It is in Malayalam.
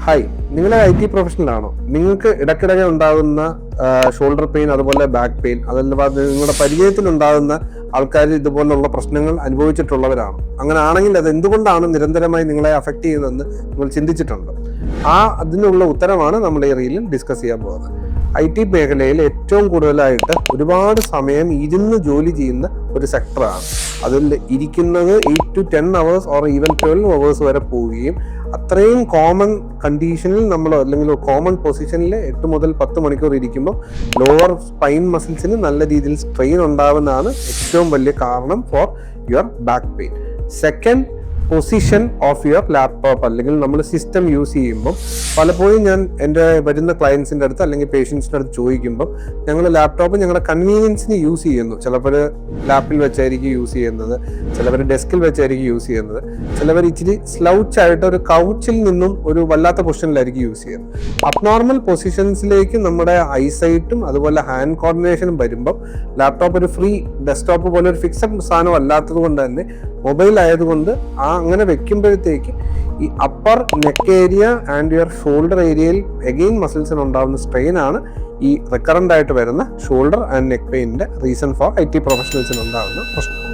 ഹായ്, നിങ്ങൾ IT പ്രൊഫഷണലാണോ? നിങ്ങൾക്ക് ഇടയ്ക്കിടെ ഉണ്ടാകുന്ന ഷോൾഡർ പെയിൻ, അതുപോലെ ബാക്ക് പെയിൻ, അതല്ലാതെ നിങ്ങളുടെ പരിചയത്തിലുണ്ടാകുന്ന ആൾക്കാർ ഇതുപോലുള്ള പ്രശ്നങ്ങൾ അനുഭവിച്ചിട്ടുള്ളവരാണോ? അങ്ങനെ ആണെങ്കിൽ അത് എന്തുകൊണ്ടാണ് നിരന്തരമായി നിങ്ങളെ അഫക്റ്റ് ചെയ്യുന്നതെന്ന് നിങ്ങൾ ചിന്തിച്ചിട്ടുണ്ടോ? അതിനുള്ള ഉത്തരമാണ് നമ്മൾ ഈ റീലിൽ ഡിസ്കസ് ചെയ്യാൻ പോകുന്നത്. IT മേഖലയിൽ ഏറ്റവും കൂടുതലായിട്ട് ഒരുപാട് സമയം ഇരുന്ന് ജോലി ചെയ്യുന്ന ഒരു സെക്ടറാണ്. അതിൽ ഇരിക്കുന്നത് 8 to 10 hours or even 12 hours വരെ പോവുകയും അത്രയും കോമൺ കണ്ടീഷനിൽ നമ്മൾ അല്ലെങ്കിൽ കോമൺ പൊസിഷനിൽ 8 മുതൽ 10 മണിക്കൂർ ഇരിക്കുമ്പോൾ ലോവർ സ്പൈൻ മസിൽസിന് നല്ല രീതിയിൽ സ്ട്രെയിൻ ഉണ്ടാവുന്നതാണ് ഏറ്റവും വലിയ കാരണം for your back pain. Second, position of your laptop അല്ലെങ്കിൽ നമ്മൾ സിസ്റ്റം യൂസ് ചെയ്യുമ്പോൾ പലപ്പോഴും ഞാൻ എൻ്റെ വരുന്ന ക്ലയൻസിൻ്റെ അടുത്ത് അല്ലെങ്കിൽ പേഷ്യൻസിൻ്റെ അടുത്ത് ചോദിക്കുമ്പോൾ ഞങ്ങൾ ലാപ്ടോപ്പ് ഞങ്ങളുടെ കൺവീനിയൻസിന് യൂസ് ചെയ്യുന്നു. ചിലവർ ലാപ്പിൽ വെച്ചായിരിക്കും യൂസ് ചെയ്യുന്നത്, ചിലവർ ഡെസ്കിൽ വെച്ചായിരിക്കും യൂസ് ചെയ്യുന്നത്, ചിലവർ ഇച്ചിരി സ്ലൗച്ചായിട്ട് ഒരു കൗച്ചിൽ നിന്നും ഒരു വല്ലാത്ത പൊസിഷനിലായിരിക്കും യൂസ് ചെയ്യുന്നത്. അബ്നോർമൽ പൊസിഷൻസിലേക്ക് നമ്മുടെ ഐസൈറ്റും അതുപോലെ ഹാൻഡ് കോർഡിനേഷനും വരുമ്പം ലാപ്ടോപ്പ് ഒരു ഫ്രീ ഡെസ്ക്ടോപ്പ് പോലെ ഒരു ഫിക്സഡ് സാധനം അല്ലാത്തത് കൊണ്ട് തന്നെ മൊബൈൽ ആയതുകൊണ്ട് അങ്ങനെ വെക്കുമ്പോഴത്തേക്ക് ഈ upper neck area and your shoulder ഏരിയയിൽ എഗെയിൻ മസിൽസിന് ഉണ്ടാകുന്ന സ്ട്രെയിൻ ആണ് ഈ റിക്കറൻ്റ് ആയിട്ട് വരുന്ന ഷോൾഡർ ആൻഡ് നെക്ക് പെയിനിന്റെ റീസൺ ഫോർ IT പ്രൊഫഷണൽസിന് ഉണ്ടാകുന്ന പ്രശ്നം.